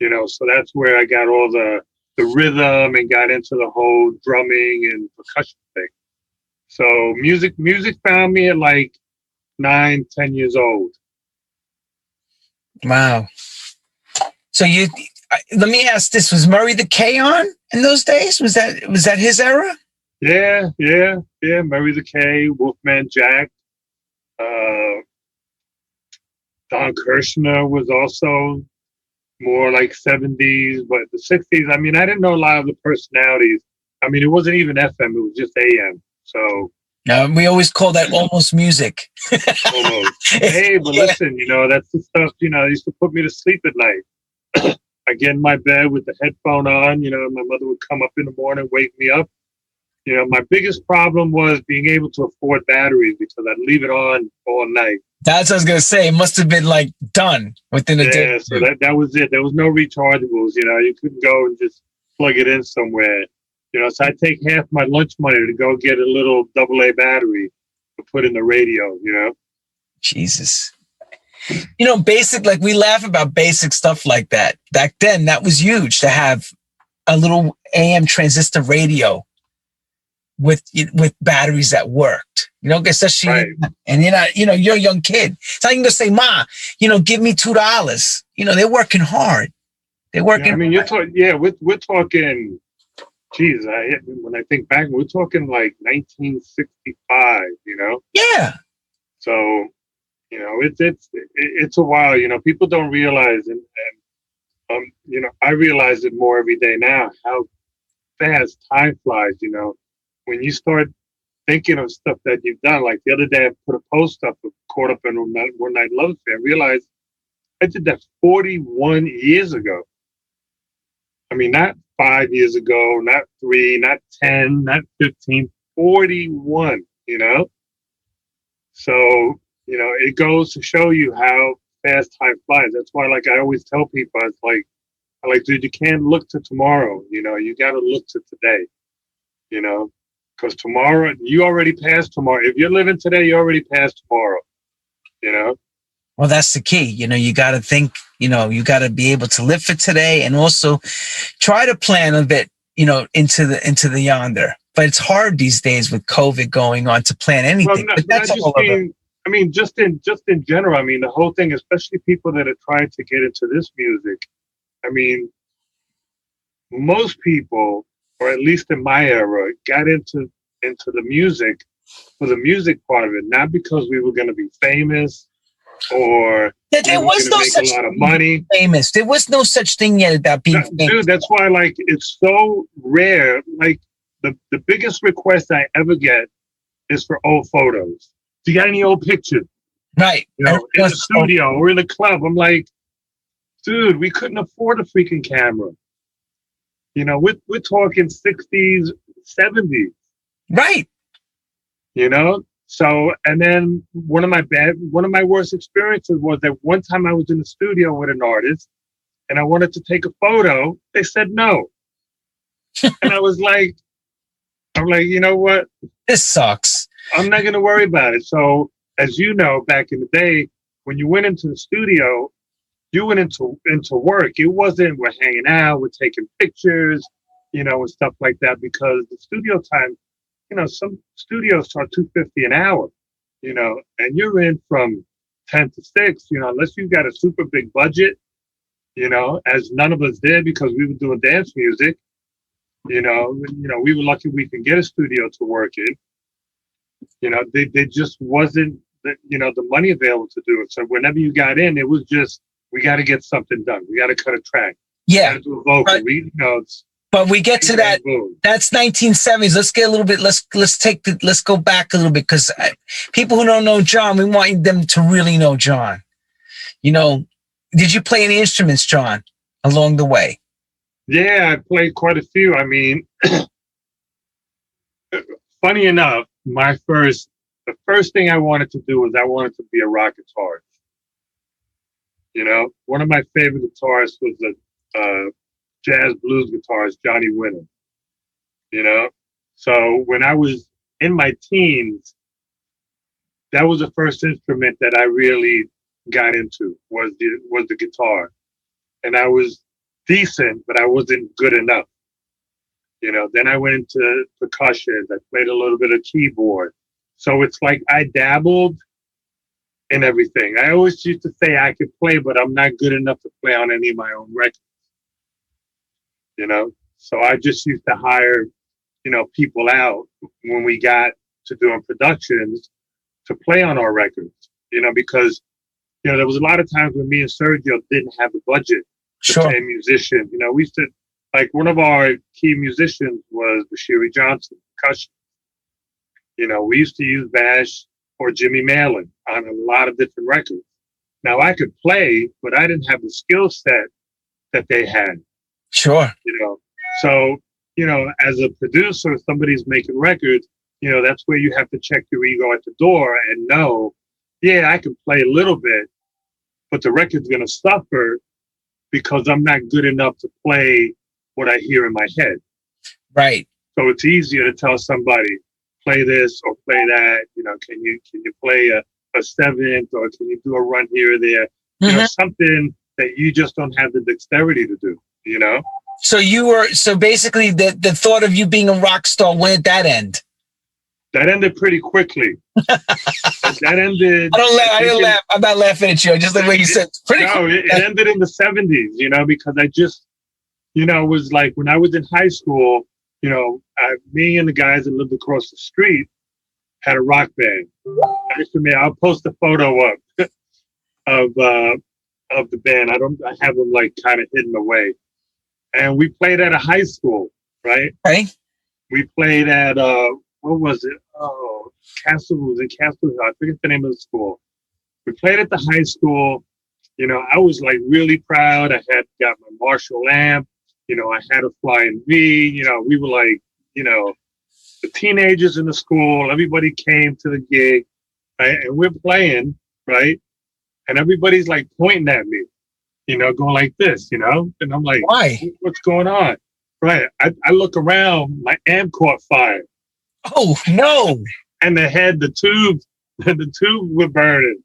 So that's where I got all the rhythm and got into the whole drumming and percussion thing. So music found me at like 9, 10 years old. Wow. So let me ask this: was Murray the K on in those days? Was that his era? Yeah. Murray the K, Wolfman Jack, Don Kirshner was also more like 70s, but the 60s. I mean, I didn't know a lot of the personalities. I mean, it wasn't even FM; it was just AM. So. No, we always call that almost music. Almost. Hey, but listen, that's the stuff, used to put me to sleep at night. I get in my bed with the headphone on, my mother would come up in the morning, wake me up. My biggest problem was being able to afford batteries because I'd leave it on all night. That's what I was going to say. It must have been like done within a day. Yeah, so that was it. There was no rechargeables, you couldn't go and just plug it in somewhere. So I take half my lunch money to go get a little AA battery to put in the radio, Jesus. Basic, like we laugh about basic stuff like that. Back then, that was huge to have a little AM transistor radio with batteries that worked, especially, right. And you're a young kid. So you can just say, Ma, give me $2. They're working hard. They're working. Yeah, I mean, we're talking. Geez, when I think back, we're talking like 1965, Yeah. So, it's a while, people don't realize, and I realize it more every day now, how fast time flies, when you start thinking of stuff that you've done. Like the other day, I put a post up of Caught Up in One Night Love Affair. I realized I did that 41 years ago. I mean, not 5 years ago, not 3, not 10, not 15, 41, So, it goes to show you how fast time flies. That's why, like, I always tell people, dude, you can't look to tomorrow, you got to look to today, because tomorrow, you already passed tomorrow. If you're living today, you already passed tomorrow, Well, that's the key. You got to think, you got to be able to live for today and also try to plan a bit, into the yonder. But it's hard these days with COVID going on to plan anything. Well, but that's all I mean, just in general, I mean, the whole thing, especially people that are trying to get into this music. I mean, most people, or at least in my era, got into the music for the music part of it, not because we were going to be famous or there was no such a lot of money. Famous. There was no such thing yet about being famous. Dude, that's why, like, it's so rare. Like, the biggest request I ever get is for old photos. Do you got any old pictures? Right. In the studio or in the club. I'm like, dude, we couldn't afford a freaking camera. We're talking 60s, 70s. Right. So, and then one of my worst experiences was that one time I was in the studio with an artist and I wanted to take a photo. They said no. And I'm like, you know what? This sucks. I'm not going to worry about it. So, as you know, back in the day, when you went into the studio, you went into work. It wasn't we're hanging out, we're taking pictures, and stuff like that, because the studio time, some studios start $250 an hour, and you're in from 10 to 6, unless you've got a super big budget, as none of us did because we were doing dance music. We were lucky we could get a studio to work in. They just wasn't the money available to do it. So whenever you got in, it was just, we got to get something done. We got to cut a track. Yeah. We got to do a vocal. But we get to that. That's 1970s. Let's get a little bit. Let's go back a little bit, because people who don't know John, we want them to really know John. Did you play any instruments, John, along the way? Yeah, I played quite a few. I mean, funny enough, the first thing I wanted to do was I wanted to be a rock guitarist. One of my favorite guitarists was a jazz blues guitarist, Johnny Winter. So when I was in my teens, that was the first instrument that I really got into was the guitar. And I was decent, but I wasn't good enough. Then I went into percussion. I played a little bit of keyboard. So it's like I dabbled in everything. I always used to say I could play, but I'm not good enough to play on any of my own records. So I just used to hire, people out when we got to doing productions to play on our records, because, there was a lot of times when me and Sergio didn't have the budget to Sure. pay a musician. We used to, like, one of our key musicians was Bashiri Johnson, percussion. We used to use Bash or Jimmy Malin on a lot of different records. Now I could play, but I didn't have the skill set that they had. Sure. So, as a producer, if somebody's making records, that's where you have to check your ego at the door and know, yeah, I can play a little bit, but the record's going to suffer because I'm not good enough to play what I hear in my head. Right. So it's easier to tell somebody, play this or play that. Can you play a seventh, or can you do a run here or there? Something that you just don't have the dexterity to do. So basically the thought of you being a rock star, when did that end? That ended pretty quickly. That ended. I didn't laugh. I'm not laughing at you. Just the way you said. It ended in the 70s. Because I just, was like when I was in high school. Me and the guys that lived across the street had a rock band. Actually, I'll post a photo up of the band. I have them like kind of hidden away. And we played at a high school, right? Okay. We played at what was it? Oh, Castle Hill. I forget the name of the school. We played at the high school. I was like really proud. I had got my Marshall amp. I had a flying V. We were like, the teenagers in the school. Everybody came to the gig, right? And we're playing, right? And everybody's like pointing at me, going like this, and I'm like, why? What's going on? Right. I look around, my amp caught fire. Oh no. And the tubes were burning.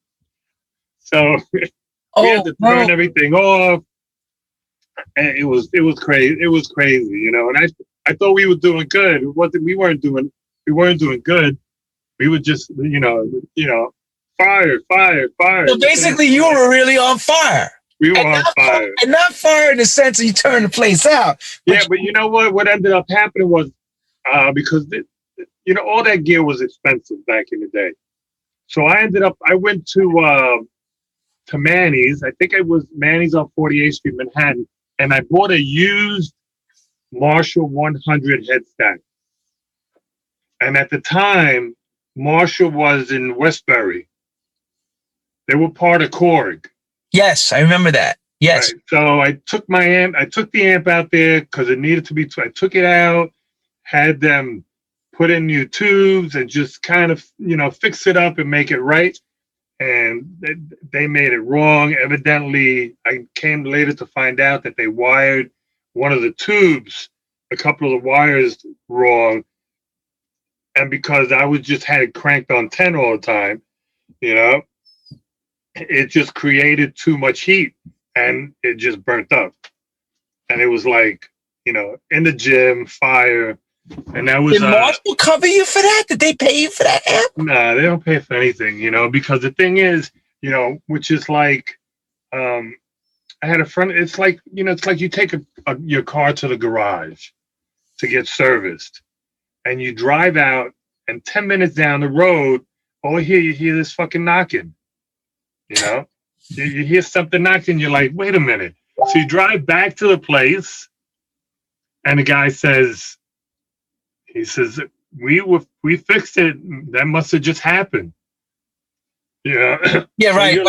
So we had to turn everything off. And it was crazy. It was crazy, and I thought we were doing good. We weren't doing good. We were just, fire. So basically you were really on fire. We were on fire. And not fire in the sense that you turned the place out. But you know what? What ended up happening was because all that gear was expensive back in the day. So I went to Manny's. I think it was Manny's on 48th Street, Manhattan, and I bought a used Marshall 100 headstand. And at the time, Marshall was in Westbury. They were part of Korg. Yes, I remember that. Yes. Right. So I took my amp. I took the amp out there because it needed to be. I took it out, had them put in new tubes, and just kind of fix it up and make it right. And they made it wrong. Evidently, I came later to find out that they wired one of the tubes, a couple of the wires wrong. And because I had it cranked on 10 all the time, it just created too much heat and it just burnt up. And it was like, in the gym, fire. And that was. Did Marshall cover you for that? Did they pay you for that amp? Nah, they don't pay for anything, because the thing is, which is like, I had a friend, it's like you take your car to the garage to get serviced and you drive out and 10 minutes down the road, you hear this fucking knocking, you hear something knocking, you're like, wait a minute. So you drive back to the place and the guy says, we fixed it. That must have just happened. Yeah, right.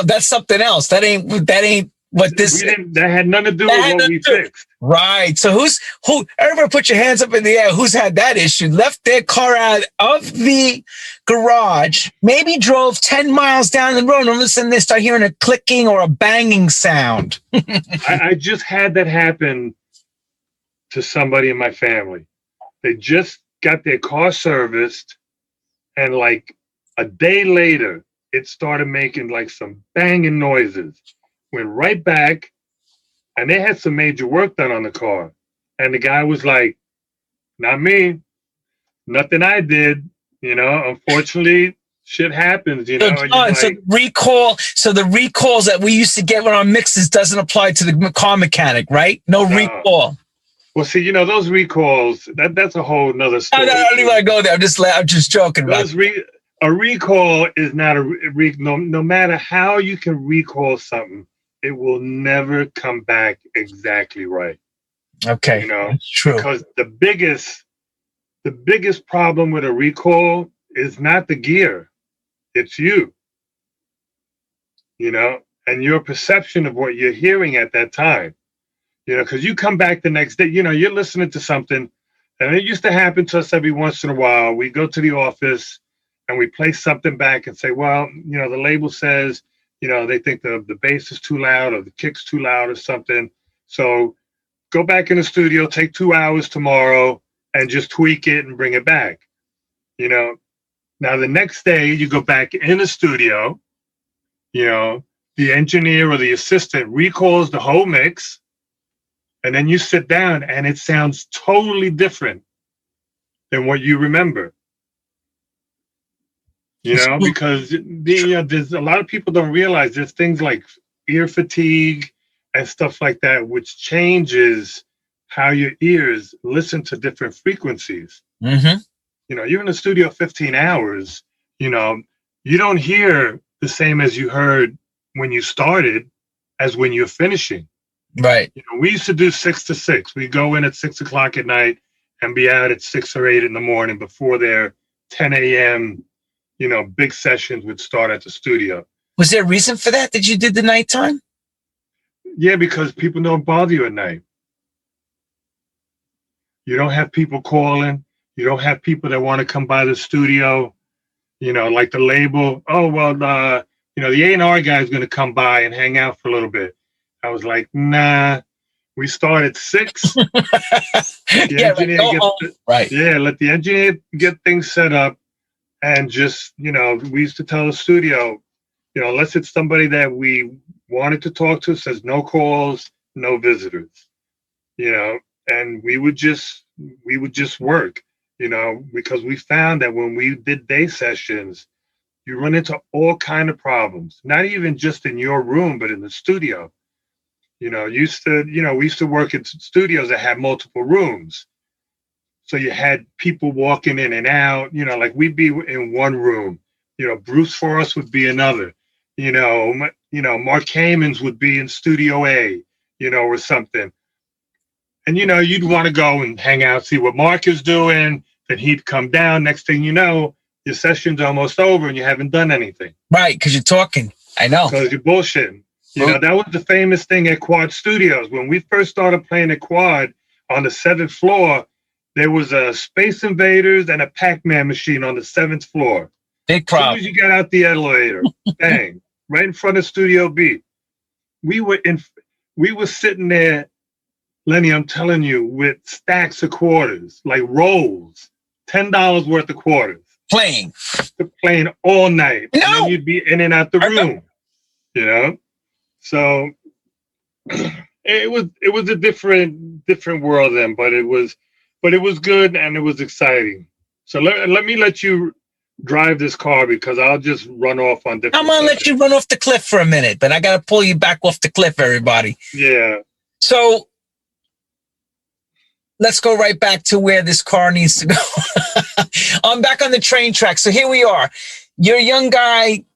That's something else. That ain't what this. That had nothing to do with what we fixed. Right. So who? Everybody, put your hands up in the air. Who's had that issue? Left their car out of the garage. Maybe drove 10 miles down the road, and all of a sudden they start hearing a clicking or a banging sound. I just had that happen to somebody in my family. They just got their car serviced, and like a day later, it started making like some banging noises. Went right back, and they had some major work done on the car. And the guy was like, not me, nothing I did. Unfortunately, shit happens, So, and you're John, so like, the recalls that we used to get when our mixes doesn't apply to the car mechanic, right? No recall. Well, see, those recalls, that's a whole nother story. I don't even want to go there. I'm just joking about a recall is not no matter how you can recall something, it will never come back exactly right. Okay, that's true. Because the biggest problem with a recall is not the gear, it's you. And your perception of what you're hearing at that time. Because you come back the next day, you're listening to something, and it used to happen to us every once in a while. We go to the office and we play something back and say, well, the label says, they think the bass is too loud or the kick's too loud or something. So go back in the studio, take 2 hours tomorrow and just tweak it and bring it back. Now the next day you go back in the studio, the engineer or the assistant recalls the whole mix. And then you sit down and it sounds totally different than what you remember. Because there's a lot of people don't realize there's things like ear fatigue and stuff like that, which changes how your ears listen to different frequencies. Mm-hmm. You're in the studio 15 hours, you don't hear the same as you heard when you started as when you're finishing. Right. We used to do 6 to 6. We go in at 6 o'clock at night and be out at 6 or 8 in the morning before their 10 a.m., big sessions would start at the studio. Was there a reason for that you did the nighttime? Yeah, because people don't bother you at night. You don't have people calling. You don't have people that want to come by the studio, like the label. Oh, well, the A&R guy is going to come by and hang out for a little bit. I was like, nah, we start at 6. Right. Yeah, let the engineer get things set up. And just, we used to tell the studio, unless it's somebody that we wanted to talk to, says no calls, no visitors, and we would just work, because we found that when we did day sessions, you run into all kind of problems, not even just in your room, but in the studio. We used to work in studios that had multiple rooms. So you had people walking in and out, like we'd be in one room, Bruce Forrest would be another, Mark Hamons would be in Studio A, or something. And, you'd want to go and hang out, see what Mark is doing. Then he'd come down. Next thing you know, your session's almost over and you haven't done anything. Right, because you're talking. I know. Because you're bullshitting. That was the famous thing at Quad Studios. When we first started playing at Quad on the 7th floor, there was a Space Invaders and a Pac-Man machine on the 7th floor. Big problem. As soon as you got out the elevator, bang, right in front of Studio B. We were sitting there, Lenny, I'm telling you, with stacks of quarters, like rolls, $10 worth of quarters. Playing all night. No. And then you'd be in and out the room. So it was a different world then, but it was good and it was exciting. So let me let you drive this car because I'll just run off on different. I'm gonna let you run off the cliff for a minute, but I gotta pull you back off the cliff, everybody. Yeah. So let's go right back to where this car needs to go. I'm back on the train track. So here we are. You're a young guy.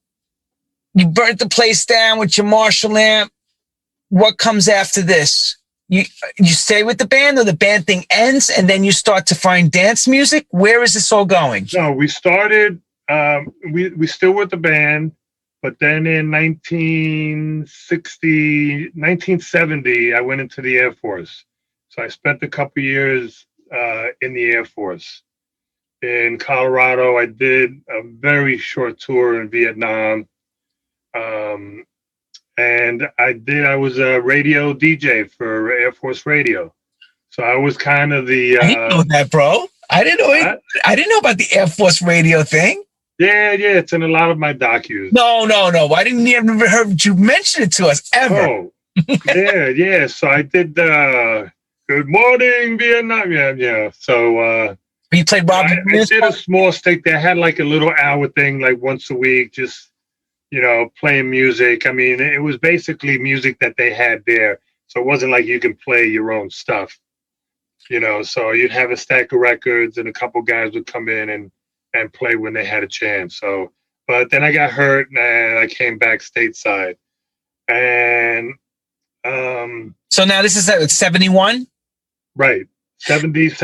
You burnt the place down with your Marshall amp. What comes after this? You stay with the band, or the band thing ends and then you start to find dance music? Where is this all going? No, we started, we still with the band, but then in 1970, I went into the Air Force. So I spent a couple years in the Air Force. In Colorado, I did a very short tour in Vietnam. And I was a radio DJ for Air Force Radio. So I was kind of the... I didn't know that, bro. I didn't know about the Air Force Radio thing. Yeah, it's in a lot of my docus. No. I didn't even heard you mention it to us ever. Oh, Yeah. So I did Good Morning Vietnam. Yeah. So You played Robin I Williams? did a small stick that had like a little hour thing, like once a week, just playing music. I mean, it was basically music that they had there, so it wasn't like you can play your own stuff. So you'd have a stack of records, and a couple guys would come in and play when they had a chance. So, but then I got hurt, and I came back stateside, and So now this is at 71? right, 70 to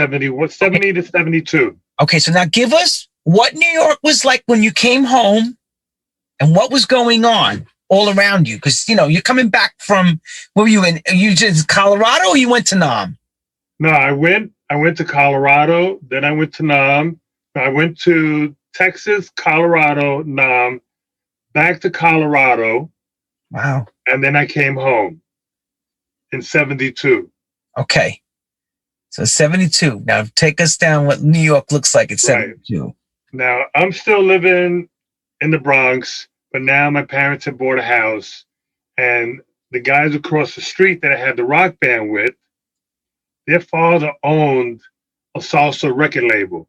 72. Okay, so now give us what New York was like when you came home and what was going on all around you. Because, you're coming back from, where were you in? You just Colorado or you went to Nam? No, I went to Colorado, then I went to Nam. I went to Texas, Colorado, Nam, back to Colorado, Wow. and then I came home in 72. Okay. So 72. Now take us down what New York looks like at Right. 72. Now, I'm still living in the Bronx, but now my parents have bought a house, and the guys across the street that I had the rock band with, their father owned a salsa record label,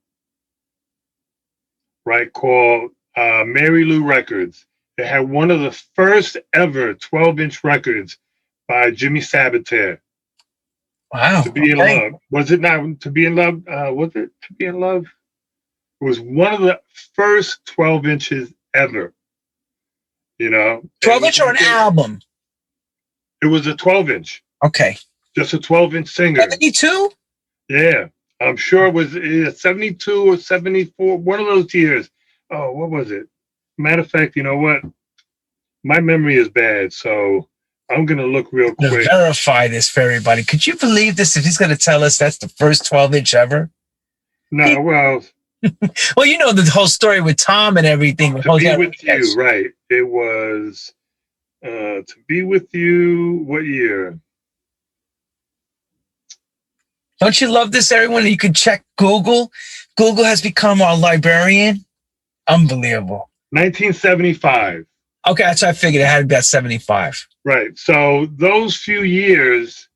right, called Mary Lou Records. They had one of the first ever 12-inch records by Jimmy Sabater. Wow. To Be in Love. Was it not To Be in Love? Was it To Be in Love? It was one of the first 12 inches ever. 12-inch or an album? It was a 12-inch. Okay. Just a 12-inch singer. 72? Yeah. I'm sure it was 72 or 74, one of those years. Oh, what was it? Matter of fact, you know what? My memory is bad, so I'm going to look real To quick. verify this for everybody. Could you believe this if he's going to tell us that's the first 12-inch ever? No, well. Well, you know the whole story with Tom and everything. To Be With You, right. It was To Be With You, what year? Don't you love this, everyone? You can check Google. Google has become our librarian. Unbelievable. 1975. Okay, that's what I figured. It had to be at 75. Right. So those few years,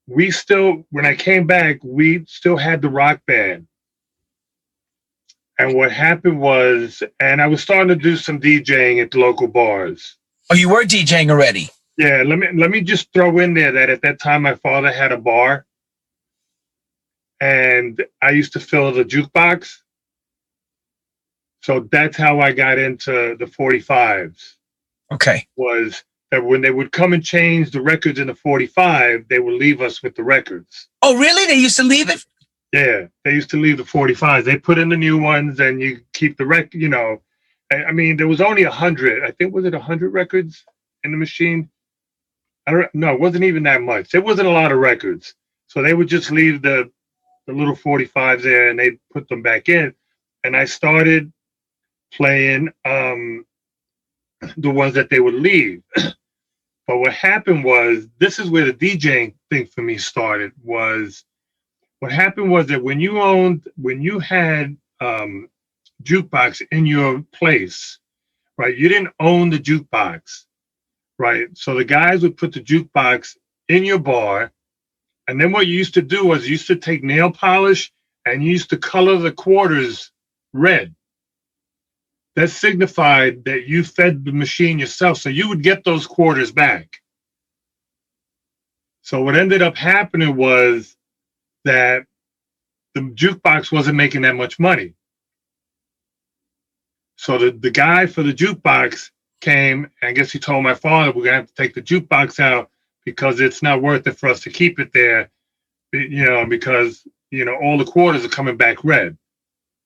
when I came back, we still had the rock band. And what happened was, and I was starting to do some DJing at the local bars. Oh, you were DJing already? Yeah, let me just throw in there that at that time my father had a bar, and I used to fill the jukebox. So that's how I got into the 45s. Okay. Was that when they would come and change the records in the 45, they would leave us with the records. Oh, really? They used to leave it? Yeah, they used to leave the 45s. They put in the new ones, and you keep the record. I mean, there was only 100. I think, was it 100 records in the machine? I don't know. It wasn't even that much. There wasn't a lot of records, so they would just leave the little 45s there, and they put them back in. And I started playing the ones that they would leave. But what happened was, this is where the DJing thing for me started. What happened was that when you had jukebox in your place, right? You didn't own the jukebox, right? So the guys would put the jukebox in your bar, and then what you used to do was you used to take nail polish and you used to color the quarters red. That signified that you fed the machine yourself, so you would get those quarters back. So what ended up happening was that the jukebox wasn't making that much money. So the guy for the jukebox came, and I guess he told my father, we're going to have to take the jukebox out because it's not worth it for us to keep it there, because, all the quarters are coming back red.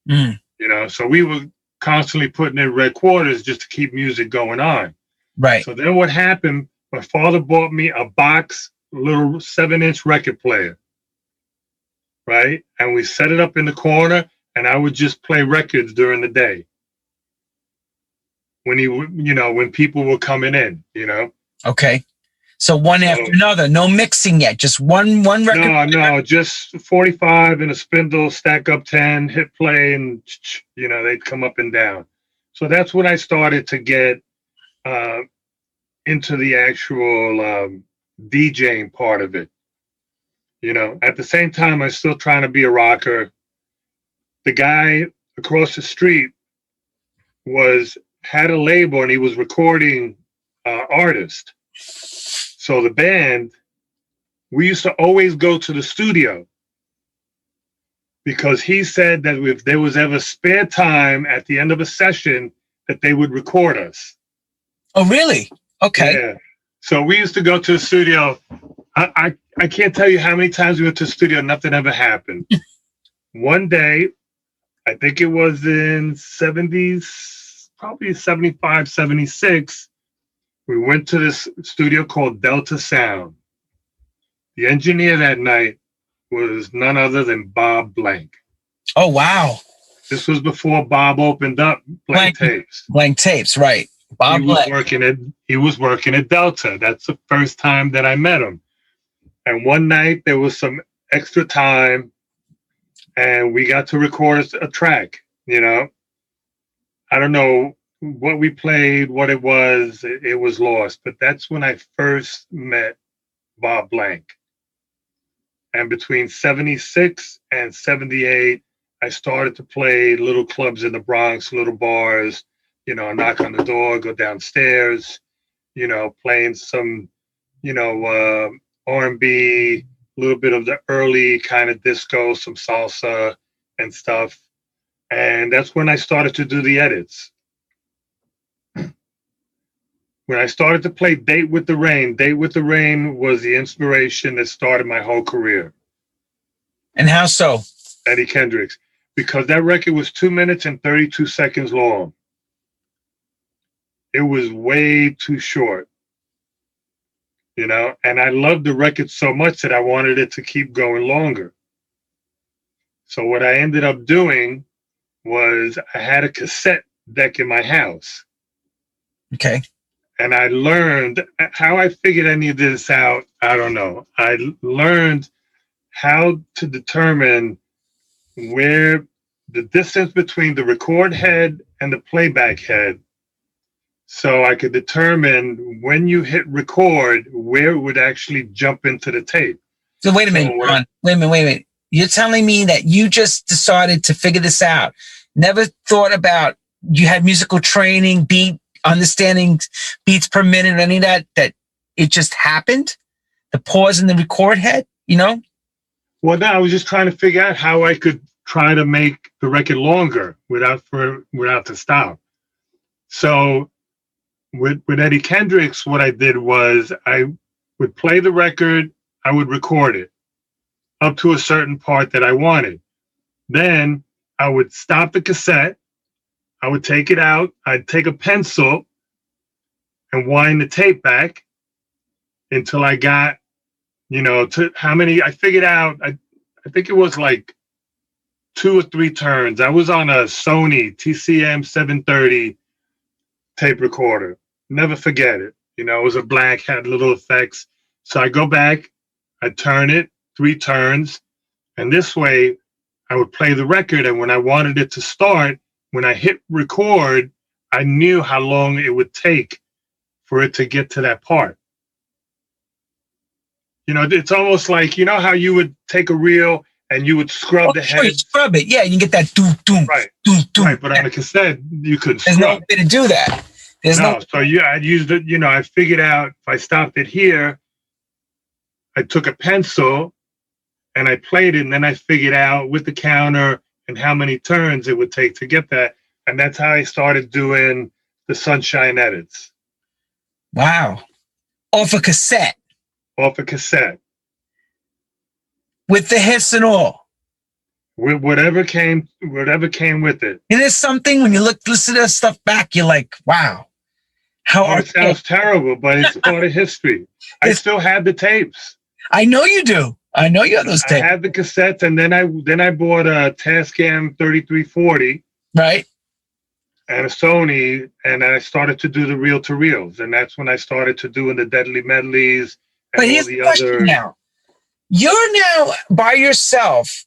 So we were constantly putting in red quarters just to keep music going on. Right. So then what happened, my father bought me a box, little 7-inch record player. Right. And we set it up in the corner, and I would just play records during the day. When people were coming in, Okay. So one after another, no mixing yet, just one record. No, just 45 and a spindle, stack up 10, hit play, and they'd come up and down. So that's when I started to get into the actual DJing part of it. At the same time, I was still trying to be a rocker. The guy across the street had a label and he was recording artists. So the band, we used to always go to the studio because he said that if there was ever spare time at the end of a session, that they would record us. Oh, really? Okay. Yeah. So we used to go to the studio. I can't tell you how many times we went to the studio, nothing ever happened. One day, I think it was in 70s, probably 75, 76, we went to this studio called Delta Sound. The engineer that night was none other than Bob Blank. Oh, wow. This was before Bob opened up Blank Tapes. Blank Tapes, right. Bob Blank. He was working at Delta. That's the first time that I met him. And one night there was some extra time and we got to record a track, I don't know what we played, what it was lost. But that's when I first met Bob Blank. And between 76 and 78, I started to play little clubs in the Bronx, little bars, knock on the door, go downstairs, playing some, R&B, a little bit of the early kind of disco, some salsa and stuff. And that's when I started to do the edits. When I started to play Date with the Rain was the inspiration that started my whole career. And how so? Eddie Kendricks. Because that record was 2 minutes and 32 seconds long. It was way too short. And I loved the record so much that I wanted it to keep going longer. So what I ended up doing was I had a cassette deck in my house. Okay. And I learned how I figured any of this out. I don't know. I learned how to determine where the distance between the record head and the playback head. So I could determine when you hit record, where it would actually jump into the tape. So wait a minute, Ron. Wait a minute. You're telling me that you just decided to figure this out. Never thought about, you had musical training, understanding beats per minute, or any of that it just happened? The pause in the record head, Well, no, I was just trying to figure out how I could try to make the record longer without to stop. So with Eddie Kendricks, what I did was I would play the record, I would record it up to a certain part that I wanted. Then I would stop the cassette, I would take it out, I'd take a pencil and wind the tape back until I got, to how many, I figured out, I think it was like 2 or 3 turns. I was on a Sony TCM 730 tape recorder. Never forget it. It was a black, had little effects. So I go back, I turn it 3 turns, and this way I would play the record. And when I wanted it to start, when I hit record, I knew how long it would take for it to get to that part. It's almost like, how you would take a reel and you would scrub the head. You scrub it. Yeah, you can get that doom. Right. Doom. Right, but on a cassette, you couldn't scrub. There's no way to do that. So I used it, I figured out if I stopped it here, I took a pencil and I played it, and then I figured out with the counter and how many turns it would take to get that. And that's how I started doing the Sunshine edits. Wow. Off a cassette. Off a cassette. With the hiss and all. With whatever came with it. And there's something when you listen to that stuff back, you're like, wow. It sounds terrible, but it's part of history. I still have the tapes. I know you do. I know you have those tapes. I have the cassettes, and then I bought a Tascam 3340. Right. And a Sony, and I started to do the reel-to-reels, and that's when I started to doing the Deadly Medleys and but here's the question now. You're now by yourself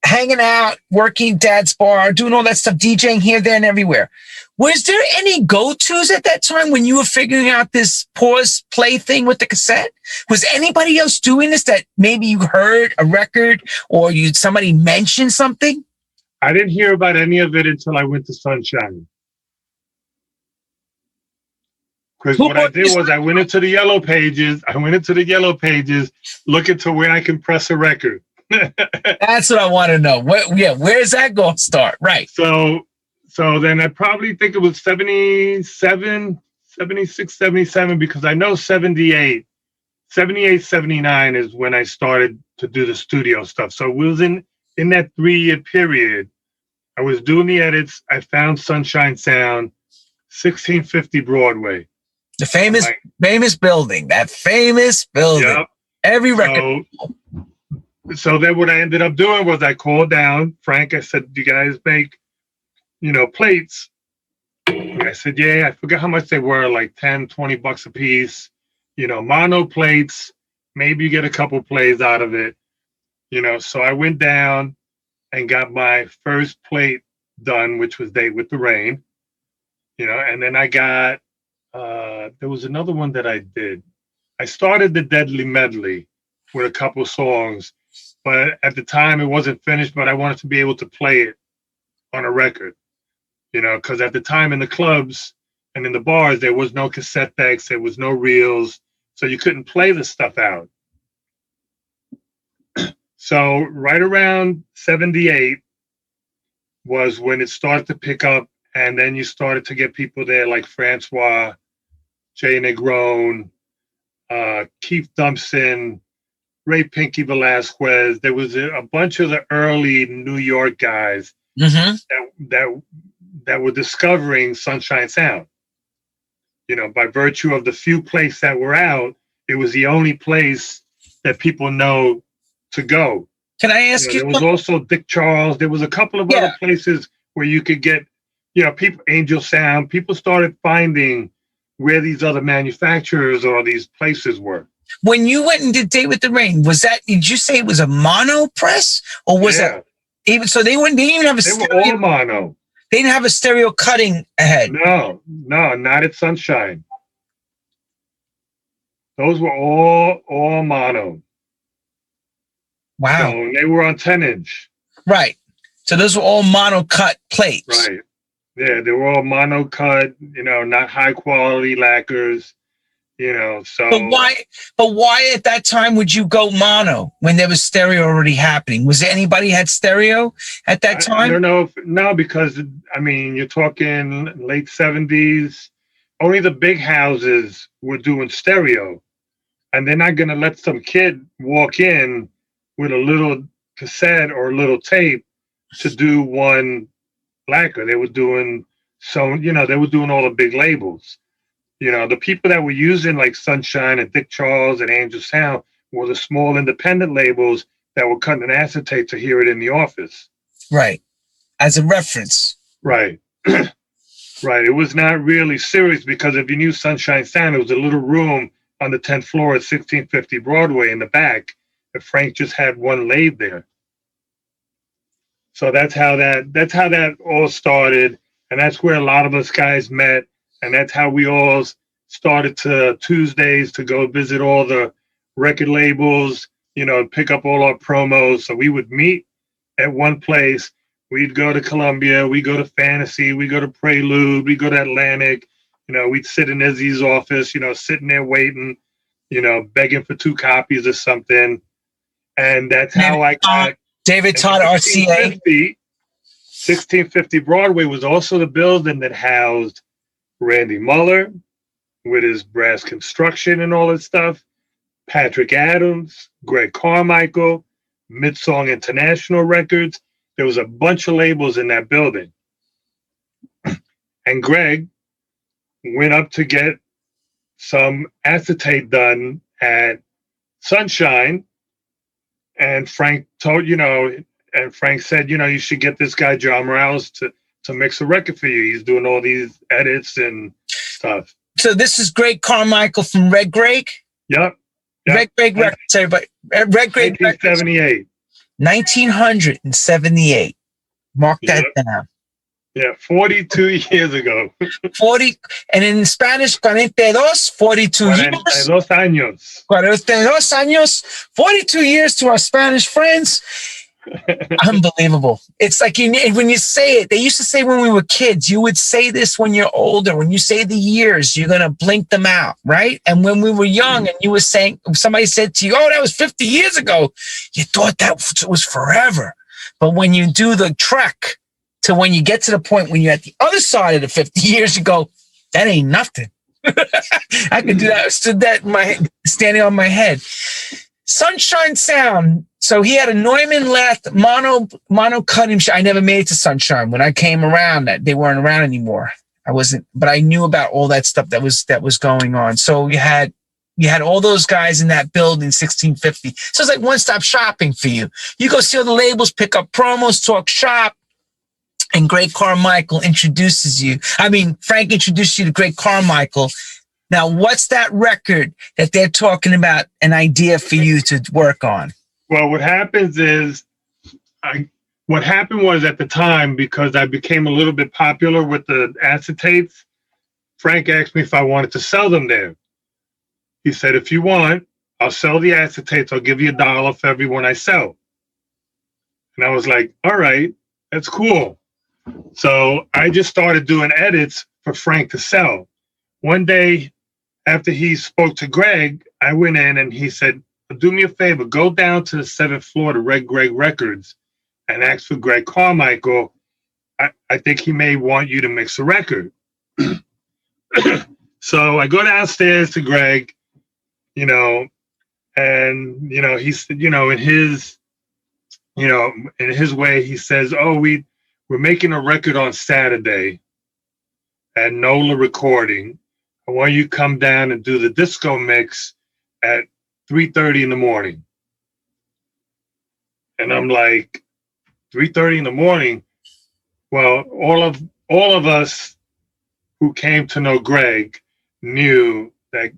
hanging out, working Dad's bar, doing all that stuff, DJing here, there, and everywhere. Was there any go-tos at that time when you were figuring out this pause play thing with the cassette? Was anybody else doing this that maybe you heard a record or somebody mentioned something? I didn't hear about any of it until I went to Sunshine. Because what I did was I went into the yellow pages. Looking to where I can press a record. That's what I want to know. Where's that going to start? Right. So then I probably think it was 77, 76, 77, because I know 78, 79 is when I started to do the studio stuff. So it was in that 3-year period. I was doing the edits. I found Sunshine Sound, 1650 Broadway. The famous building, that famous building. Yep. Every record. So then what I ended up doing was I called down Frank. I said, do you guys make, plates? I said, yeah. I forget how much they were, like 10, 20 bucks a piece. Mono plates. Maybe you get a couple plays out of it. So I went down and got my first plate done, which was Date with the Rain. And then I got, there was another one that I did. I started the Deadly Medley with a couple songs, but at the time it wasn't finished, but I wanted to be able to play it on a record, because at the time in the clubs and in the bars, there was no cassette decks, there was no reels, so you couldn't play the stuff out. So right around 78 was when it started to pick up, and then you started to get people there like Francois, Jay Negron, Keith Dumpson, Ray Pinky Velasquez. There was a bunch of the early New York guys that were discovering Sunshine Sound. By virtue of the few places that were out, it was the only place that people know to go. Can I ask you? There was also Dick Charles. There was a couple of other places where you could get, people, Angel Sound. People started finding where these other manufacturers or these places were. When you went and did Date with the Rain, did you say it was a mono press, or was that even so? They didn't even have a stereo. They were all mono. They didn't have a stereo cutting ahead. No, not at Sunshine. Those were all mono. Wow. So they were on 10-inch. Right. So those were all mono cut plates. Right. Yeah, they were all mono cut, not high quality lacquers, so. But why at that time would you go mono when there was stereo already happening? Was there anybody had stereo at that time? I don't know no, because you're talking late 70s. Only the big houses were doing stereo, and they're not going to let some kid walk in with a little cassette or a little tape to do one lacquer. They were doing they were doing all the big labels. The people that were using like Sunshine and Dick Charles and Angel Sound were the small independent labels that were cutting an acetate to hear it in the office. Right. As a reference. Right. Right. It was not really serious, because if you knew Sunshine Sound, it was a little room on the 10th floor at 1650 Broadway in the back. And Frank just had one lathe there. So that's how that all started. And that's where a lot of us guys met. And that's how we all started to Tuesdays to go visit all the record labels, and pick up all our promos. So we would meet at one place. We'd go to Columbia. We go to Fantasy. We go to Prelude. We go to Atlantic. We'd sit in Izzy's office, sitting there waiting, begging for 2 copies or something. And that's how I got David Todd RCA. 1650 Broadway was also the building that housed Randy Muller with his Brass Construction and all that stuff, Patrick Adams, Greg Carmichael, Midsong International Records. There was a bunch of labels in that building. And Greg went up to get some acetate done at Sunshine. And Frank and Frank said, you should get this guy, John Morales, to mix a record for you. He's doing all these edits and stuff. So this is Greg Carmichael from Red Greg? Yep. Red Greg Records, everybody. Red Greg 1978. 1978. Mark that down. Yeah, 42 years ago. 40, and in Spanish, 42, 42 years. 42 años. 42 años, 42 years to our Spanish friends. Unbelievable. It's like when you say it, they used to say when we were kids, you would say this when you're older. When you say the years, you're going to blink them out, right? And when we were young and you were saying, somebody said to you, oh, that was 50 years ago, you thought that was forever. But when you do the trek to when you get to the point when you're at the other side of the 50 years, you go, that ain't nothing. I could do that. I stood that standing on my head. Sunshine Sound. So he had a Neumann left mono cutting. I never made it to Sunshine. When I came around, that they weren't around anymore. I wasn't, but I knew about all that stuff that was going on. So you had all those guys in that building, 1650. So it's like one-stop shopping for you. You go see all the labels, pick up promos, talk shop, and Greg Carmichael introduces you. I mean, Frank introduced you to Greg Carmichael. Now, what's that record that they're talking about, an idea for you to work on? Well, what happens is, what happened was at the time, because I became a little bit popular with the acetates, Frank asked me if I wanted to sell them there. He said, if you want, I'll sell the acetates. I'll give you $1 for every one I sell. And I was like, all right, that's cool. So I just started doing edits for Frank to sell. One day after he spoke to Greg, I went in and he said, do me a favor, go down to the 7th floor to Red Greg Records and ask for Greg Carmichael. I think he may want you to mix a record. So I go downstairs to Greg, and he said, in his way, he says, oh, we're making a record on Saturday at NOLA Recording. I want you to come down and do the disco mix at 3:30 in the morning. And I'm like, 3:30 in the morning? Well, all of us who came to know Greg knew that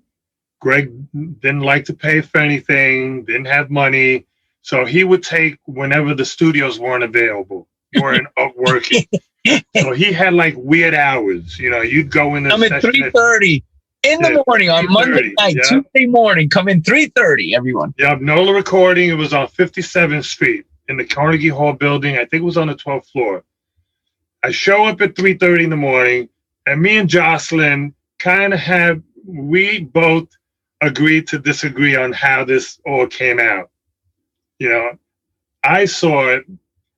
Greg didn't like to pay for anything, didn't have money. So he would take whenever the studios weren't up working. So he had like weird hours. You'd go in the session at 3:30 in the morning on Monday night, yeah. Tuesday morning. Come in 3:30, everyone. Yeah, NOLA Recording. It was on 57th Street in the Carnegie Hall building. I think it was on the 12th floor. I show up at 3:30 in the morning, and me and Jocelyn we both agreed to disagree on how this all came out. I saw it.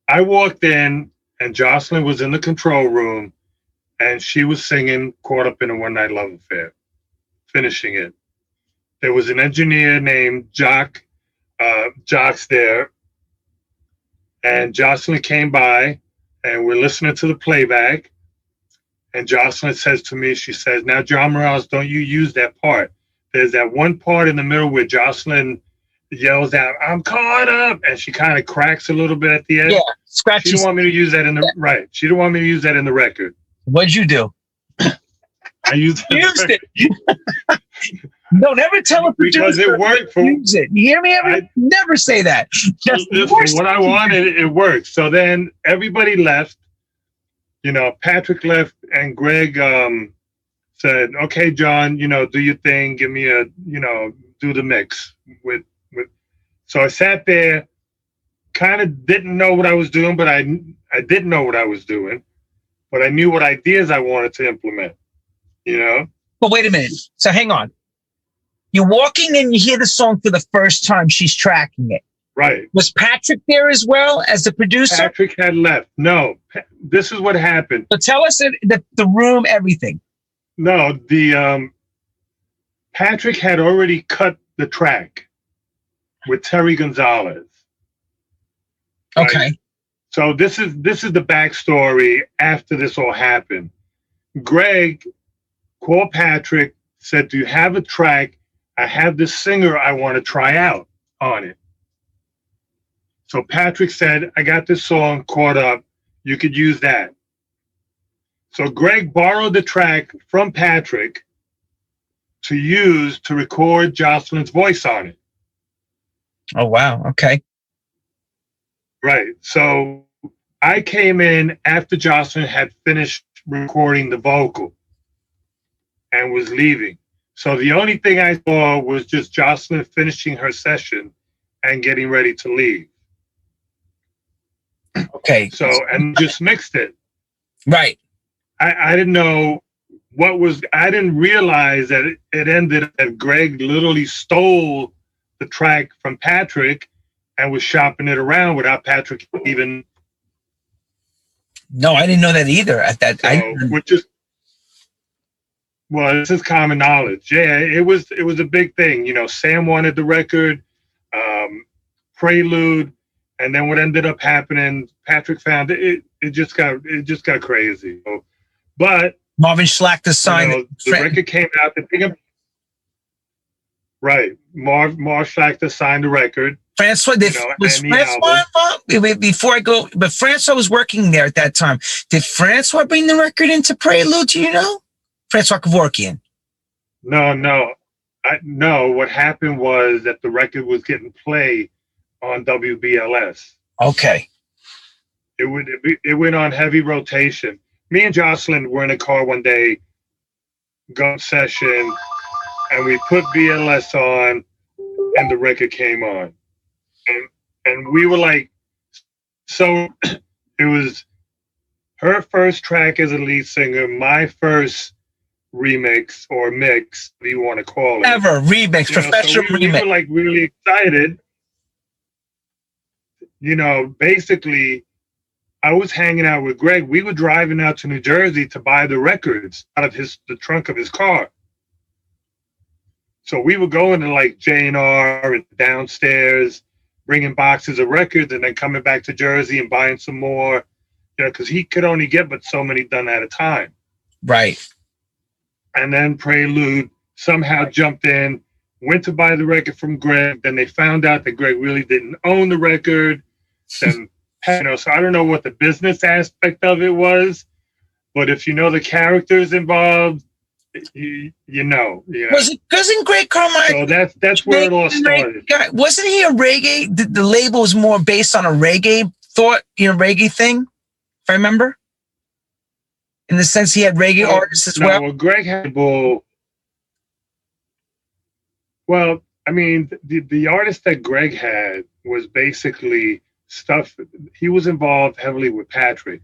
I walked in, and Jocelyn was in the control room, and she was singing Caught Up in a One-Night Love Affair, finishing it. There was an engineer named Jock's there, and Jocelyn came by, and we're listening to the playback, and Jocelyn says to me, she says, now, John Morales, don't you use that part. There's that one part in the middle where Jocelyn yells out, I'm caught up, and she kind of cracks a little bit at the end. Yeah, scratches. She didn't want me to use that in the right. She didn't want me to use that in the record. What'd you do? I used it. Don't ever tell a producer because it worked. Use it. You hear me? Never say that. Just what I wanted, it worked. So then everybody left. Patrick left, and Greg said, "Okay, John, do your thing. Give me do the mix with." So I sat there, kind of didn't know what I was doing, but I didn't know what I was doing, but I knew what ideas I wanted to implement. But wait a minute. So hang on. You're walking in, you hear the song for the first time. She's tracking it. Right. Was Patrick there as well as the producer? Patrick had left. No, this is what happened. So tell us the room, everything. No, Patrick had already cut the track with Terry Gonzalez. Right? Okay. So this is the backstory after this all happened. Greg called Patrick, said, do you have a track? I have this singer I want to try out on it. So Patrick said, I got this song, Caught Up. You could use that. So Greg borrowed the track from Patrick to use to record Jocelyn's voice on it. Oh, wow. Okay. Right. So I came in after Jocelyn had finished recording the vocal and was leaving. So the only thing I saw was just Jocelyn finishing her session and getting ready to leave. Okay. So, and just mixed it. Right. I didn't know I didn't realize that it ended that Greg literally stole the track from Patrick and was shopping it around without Patrick even. No, I didn't know that either at that. So, which is, well, this is common knowledge. Yeah, it was a big thing. You know, Sam wanted the record, Prelude, and then what ended up happening, Patrick found it. It just got crazy. So, but Marvin Schlachter signed. You know, the record came out. Right, Marv Schlachter signed the record. Francois, was Francois involved? Before I go, but Francois was working there at that time. Did Francois bring the record into Prelude? Do you know? Francois Kevorkian. No. What happened was that the record was getting played on WBLS. Okay. It went on heavy rotation. Me and Jocelyn were in a car one day, go session, and we put BLS on, and the record came on. And we were like, so it was her first track as a lead singer, my first remix or mix, what do you want to call it? Ever remix, professional remix. We were like really excited. You know, basically, I was hanging out with Greg. We were driving out to New Jersey to buy the records out of the trunk of his car. So we were going to like J&R and downstairs, bringing boxes of records and then coming back to Jersey and buying some more, you know, because he could only get but so many done at a time. Right. And then Prelude somehow jumped in, went to buy the record from Greg. Then they found out that Greg really didn't own the record. Then, you know, so I don't know what the business aspect of it was, but if you know the characters involved, you know. Wasn't Greg Carmichael? So that's where it all started. Wasn't he a reggae? The label was more based on a reggae reggae thing, if I remember. In the sense he had reggae artists as well. Well, Greg had Well, I mean, the artist that Greg had was basically stuff. He was involved heavily with Patrick.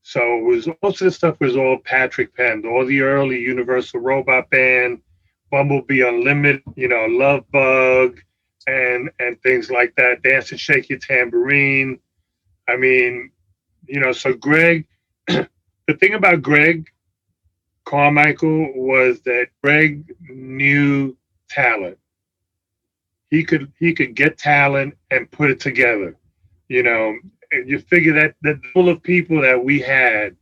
So it was most of the stuff was all Patrick penned, all the early Universal Robot Band, Bumblebee Unlimited, you know, Love Bug, and things like that. Dance and Shake Your Tambourine. I mean, you know, so Greg, the thing about Greg Carmichael was that Greg knew talent. He could get talent and put it together, you know. And you figure that the pool of people that we had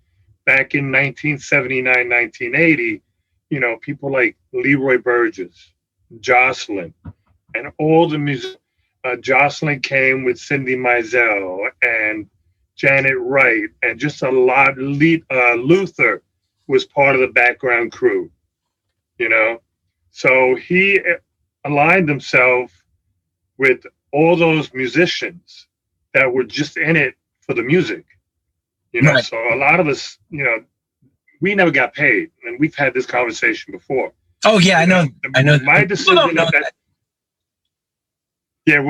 back in 1979, 1980, you know, people like Leroy Burgess, Jocelyn, and all the music. Jocelyn came with Cindy Mizell and Janet Wright, and just a lot. Luther was part of the background crew, you know. So he aligned himself with all those musicians that were just in it for the music, you know. Right. So a lot of us, you know, we never got paid, and we've had this conversation before. Oh yeah, I know. My decision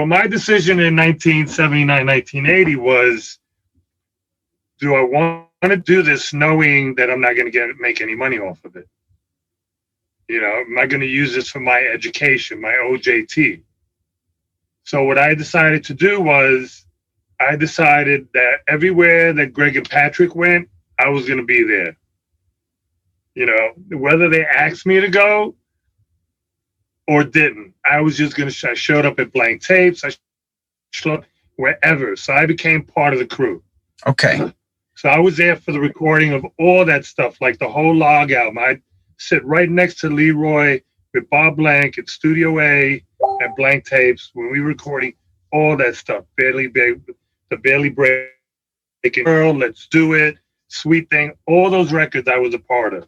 my decision in 1979, 1980 was, do I want to do this knowing that I'm not going to make any money off of it? You know, am I going to use this for my education, my OJT? So what I decided to do was, I decided that everywhere that Greg and Patrick went, I was going to be there. You know, whether they asked me to go or didn't, I was just going to, I showed up at Blank Tapes, I showed up wherever. So I became part of the crew. Okay. So I was there for the recording of all that stuff, like the whole Log album. I'd sit right next to Leroy with Bob Blank at Studio A at Blank Tapes when we were recording all that stuff. Barely Breaking Girl, Let's Do It, Sweet Thing, all those records I was a part of.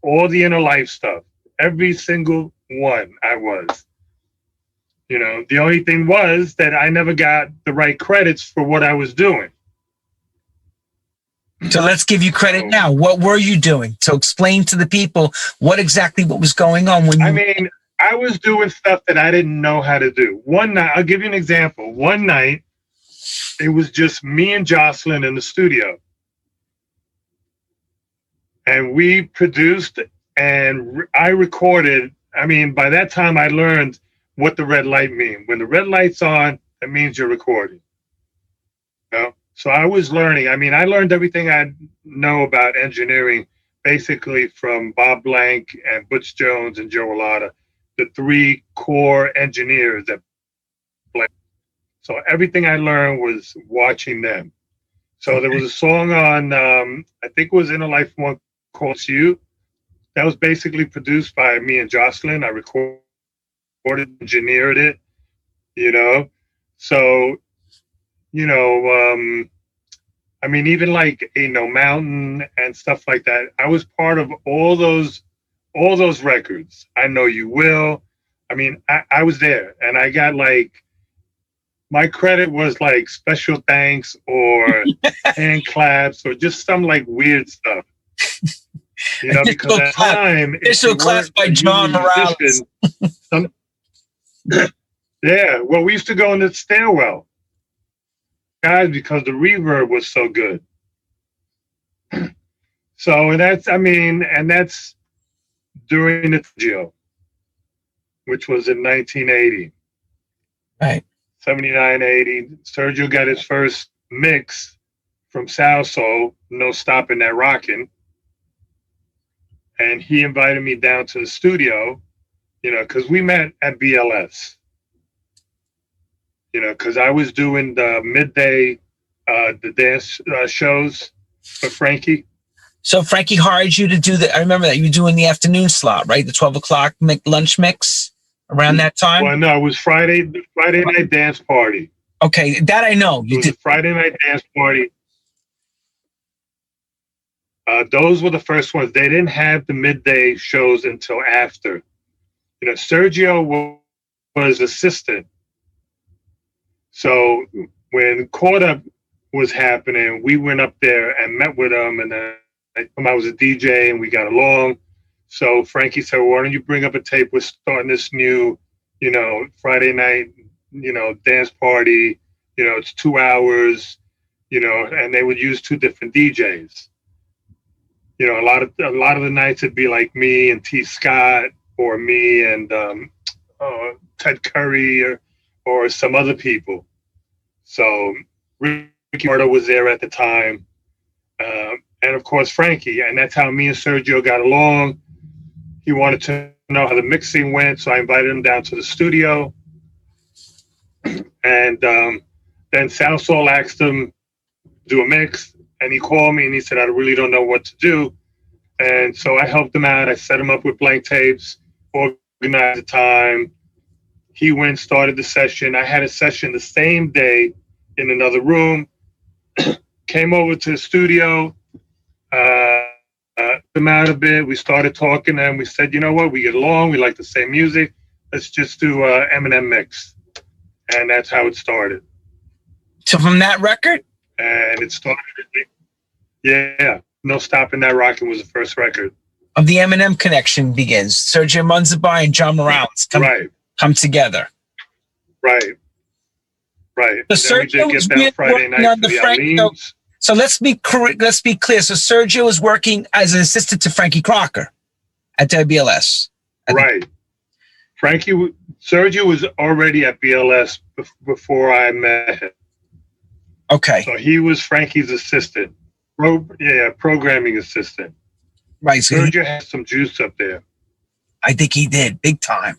All the Inner Life stuff, every single one I was. You know, the only thing was that I never got the right credits for what I was doing. So let's give you credit now. What were you doing? So explain to the people what was going on when you... I mean, I was doing stuff that I didn't know how to do. One night, I'll give you an example. One night, it was just me and Jocelyn in the studio. And we produced and I recorded. I mean, by that time, I learned what the red light means. When the red light's on, that means you're recording. You know? So I was learning. I mean, I learned everything I know about engineering, basically from Bob Blank and Butch Jones and Joe Alata, the three core engineers that Blank. So everything I learned was watching them. So there was a song on, I think it was In a Life One called You. That was basically produced by me and Jocelyn. I recorded, engineered it, you know. So, you know, I mean, even like, you know, Mountain and stuff like that. I was part of all those records. I Know You Will. I mean, I was there, and I got like, my credit was like special thanks or hand claps or just some like weird stuff. You know, because at the time, official class by John Morales. Yeah, well, we used to go in the stairwell, guys, because the reverb was so good. So, and that's, I mean, and that's during the Sergio, which was in 1980. Right. 79, 80. Sergio got his first mix from South Soul, No Stopping That Rockin'. And he invited me down to the studio, you know, because we met at BLS. You know, because I was doing the midday, the dance shows for Frankie. So Frankie hired you to do I remember that you were doing the afternoon slot, right? The 12 o'clock lunch mix around that time? Well, no, it was Friday night dance party. Okay, that I know. It was a Friday night dance party. Those were the first ones. They didn't have the midday shows until after. You know, Sergio was assistant. So when Caught Up was happening, we went up there and met with him, and then I was a DJ and we got along. So Frankie said, well, why don't you bring up a tape? We're starting this new, you know, Friday night, you know, dance party. You know, it's 2 hours, you know, and they would use two different DJs. You know, a lot of the nights it'd be like me and T. Scott, or me and Ted Curry, or some other people. So Ricky Marto was there at the time, and of course Frankie, and that's how me and Sergio got along. He wanted to know how the mixing went, so I invited him down to the studio, and then South Soul asked him to do a mix. And he called me and he said, I really don't know what to do. And so I helped him out. I set him up with blank tapes, organized the time. He went, started the session. I had a session the same day in another room. Came over to the studio, him out a bit. We started talking and we said, you know what? We get along. We like the same music. Let's just do Eminem mix. And that's how it started. So from that record? And it started, yeah, No Stopping That Rockin' was the first record. Of the Eminem connection begins. Sergio Munzabai and John Morales come together. Right. So Sergio was working on the Frankie. So let's be clear. So Sergio was working as an assistant to Frankie Crocker at WBLS. Right. Sergio was already at BLS before I met him. Okay. So he was Frankie's assistant, programming assistant. Right. So Sergio had some juice up there. I think he did, big time.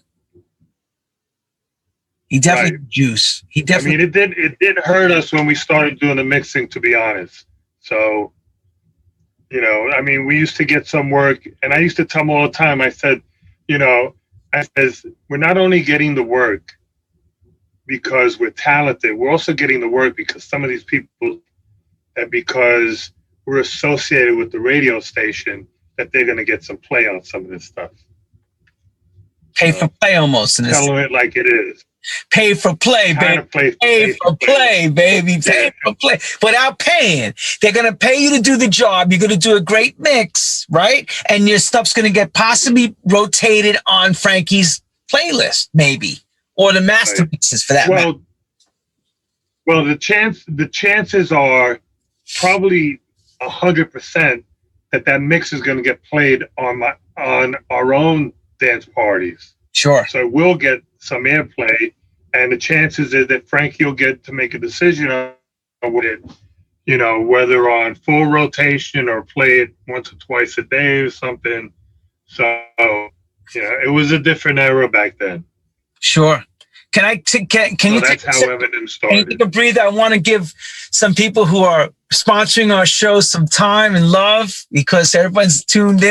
He definitely had juice. I mean, it did hurt us when we started doing the mixing, to be honest. So, you know, I mean, we used to get some work, and I used to tell him all the time, I said, you know, we're not only getting the work because we're talented, we're also getting the work because some of these people, that because we're associated with the radio station, that they're going to get some play on some of this stuff. Pay for play almost. Telling it like it is. Pay for play, Kind baby. of Pay for play, baby. Pay for play. Without paying. They're going to pay you to do the job. You're going to do a great mix, right? And your stuff's going to get possibly rotated on Frankie's playlist, maybe. Or the master mixes for that matter. Well, the chances are probably 100% that mix is going to get played on our own dance parties. Sure. So we'll get some airplay, and the chances is that Frankie will get to make a decision on it, you know, whether on full rotation or play it once or twice a day or something. So, you know, it was a different era back then. Sure. Can you that's how everything started. Can you take a breather? I want to give some people who are sponsoring our show some time and love because everyone's tuned in.